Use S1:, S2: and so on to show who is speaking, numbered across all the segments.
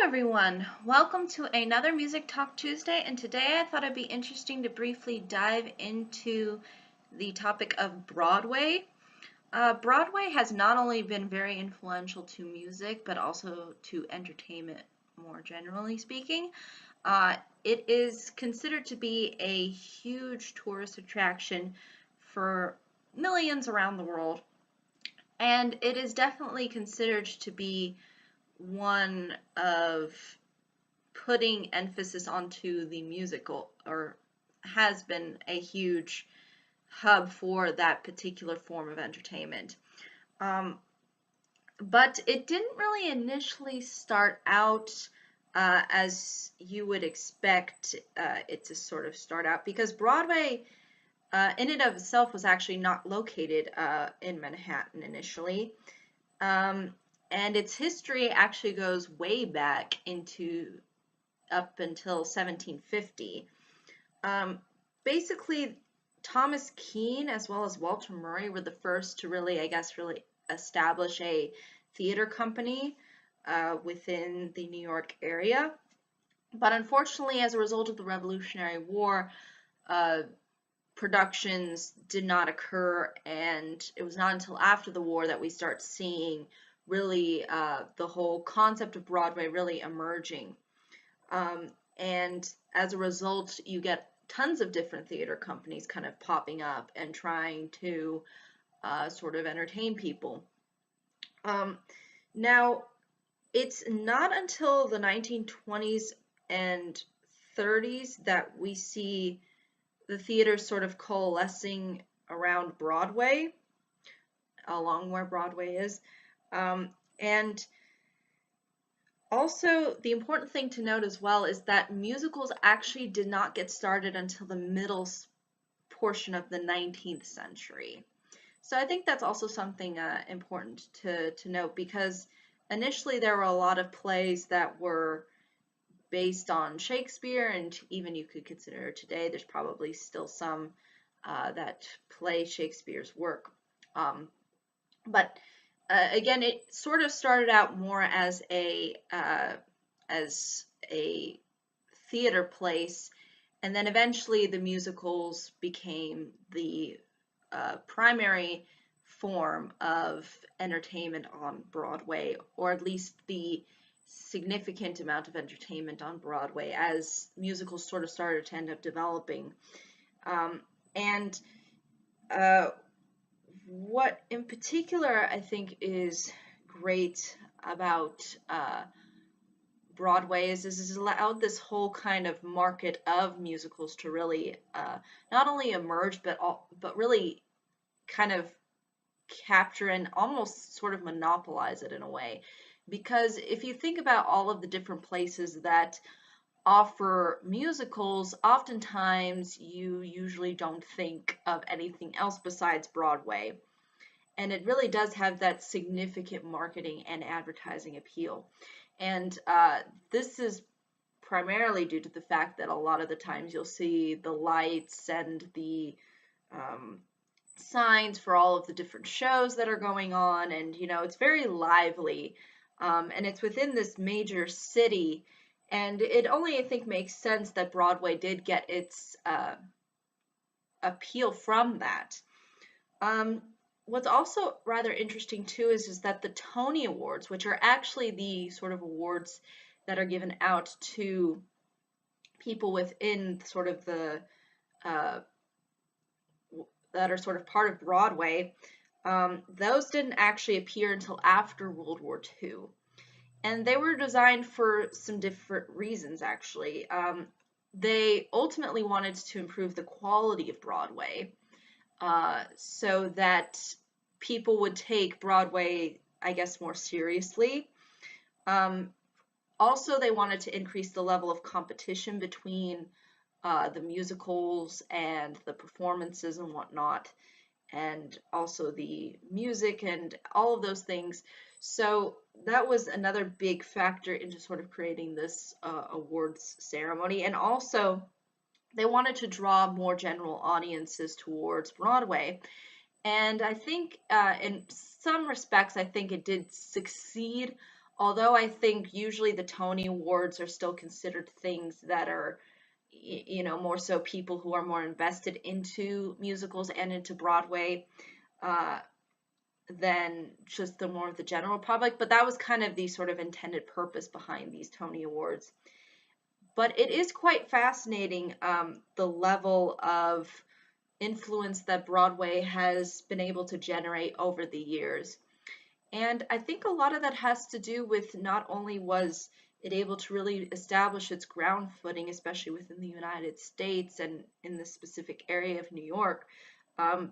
S1: everyone. Welcome to another Music Talk Tuesday, and today I thought it'd be interesting to briefly dive into the topic of Broadway. Broadway has not only been very influential to music, but also to entertainment more generally speaking. It is considered to be a huge tourist attraction for millions around the world, and it is definitely considered to be one of putting emphasis onto the musical, or has been a huge hub for that particular form of entertainment. Um, but it didn't really initially start out as you would expect it to sort of start out, because Broadway in and of itself was actually not located in Manhattan initially. And its history actually goes way back into up until 1750. Basically, Thomas Keene as well as Walter Murray were the first to really, really establish a theater company within the New York area. But unfortunately, as a result of the Revolutionary War, productions did not occur, and it was not until after the war that we start seeing really the whole concept of Broadway really emerging. And as a result, you get tons of different theater companies kind of popping up and trying to sort of entertain people. Now, it's not until the 1920s and 30s that we see the theater sort of coalescing around Broadway, along where Broadway is. And also, the important thing to note as well is that musicals actually did not get started until the middle portion of the 19th century. So I think that's also something important to note, because initially there were a lot of plays that were based on Shakespeare, and even you could consider today there's probably still some that play Shakespeare's work. But again, it sort of started out more as a theater place, and then eventually the musicals became the primary form of entertainment on Broadway, or at least the significant amount of entertainment on Broadway as musicals sort of started to end up developing. And what in particular I think is great about Broadway is it's allowed this whole kind of market of musicals to really not only emerge, but really kind of capture and almost sort of monopolize it in a way. Because if you think about all of the different places that offer musicals, oftentimes you usually don't think of anything else besides Broadway. And it really does have that significant marketing and advertising appeal. And this is primarily due to the fact that a lot of the times you'll see the lights and the signs for all of the different shows that are going on, and it's very lively, and it's within this major city, and it only, I think, makes sense that Broadway did get its appeal from that. What's also rather interesting too is that the Tony Awards, which are actually the sort of awards that are given out to people within sort of the that are sort of part of Broadway, those didn't actually appear until after World War II. And they were designed for some different reasons, actually. They ultimately wanted to improve the quality of Broadway, so that people would take Broadway, I guess, more seriously. Also, they wanted to increase the level of competition between the musicals and the performances and whatnot, and also the music and all of those things. So that was another big factor into sort of creating this awards ceremony. And also, they wanted to draw more general audiences towards Broadway. And I think in some respects, I think it did succeed Although I think usually the Tony Awards are still considered things that are, more so people who are more invested into musicals and into Broadway uh, than just the more of the general public. But that was kind of the sort of intended purpose behind these Tony Awards. But it is quite fascinating, the level of influence that Broadway has been able to generate over the years. And I think a lot of that has to do with not only was it able to really establish its ground footing, especially within the United States and in the specific area of New York, um,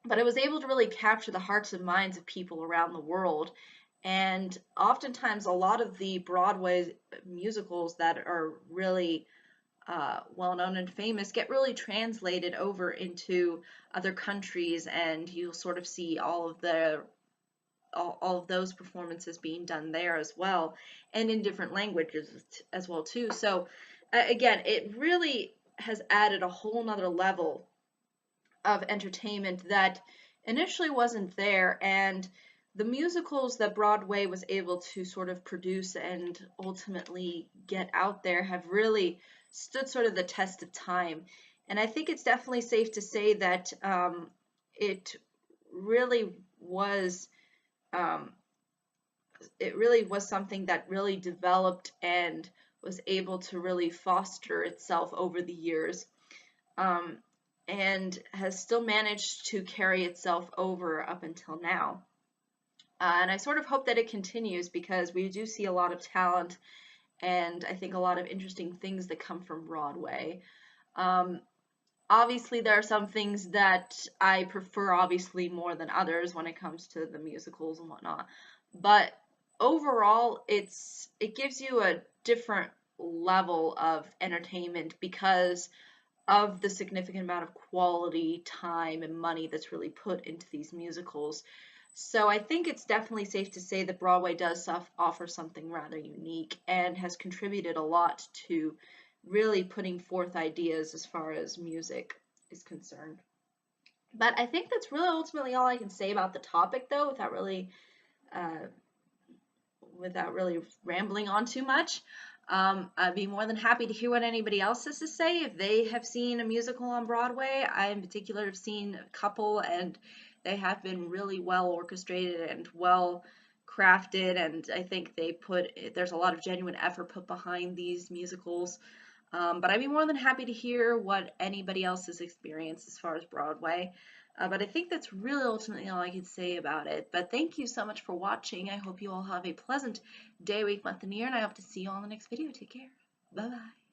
S1: but it was able to really capture the hearts and minds of people around the world. And oftentimes, a lot of the Broadway musicals that are really well known and famous get really translated over into other countries, and you'll sort of see all of those performances being done there as well, and in different languages as well too. So again, it really has added a whole nother level of entertainment that initially wasn't there. And the musicals that Broadway was able to sort of produce and ultimately get out there have really stood sort of the test of time. And I think it's definitely safe to say that it really was um, it really was something that really developed and was able to really foster itself over the years, um, and has still managed to carry itself over up until now. And I sort of hope that it continues because we do see a lot of talent and I think a lot of interesting things that come from Broadway. Um, Obviously, there are some things that I prefer, obviously, more than others when it comes to the musicals and whatnot. But overall, it gives you a different level of entertainment because of the significant amount of quality, time, and money that's really put into these musicals. So I think it's definitely safe to say that Broadway does offer something rather unique and has contributed a lot to really putting forth ideas as far as music is concerned. But I think that's really ultimately all I can say about the topic, though, uh, without really rambling on too much. I'd be more than happy to hear what anybody else has to say if they have seen a musical on Broadway. I, in particular, have seen a couple, and they have been really well orchestrated and well crafted. And I think there's a lot of genuine effort put behind these musicals. But I'd be more than happy to hear what anybody else has experienced as far as Broadway. But I think that's really ultimately all I can say about it. But thank you so much for watching. I hope you all have a pleasant day, week, month, and year, and I hope to see you all in the next video. Take care. Bye-bye.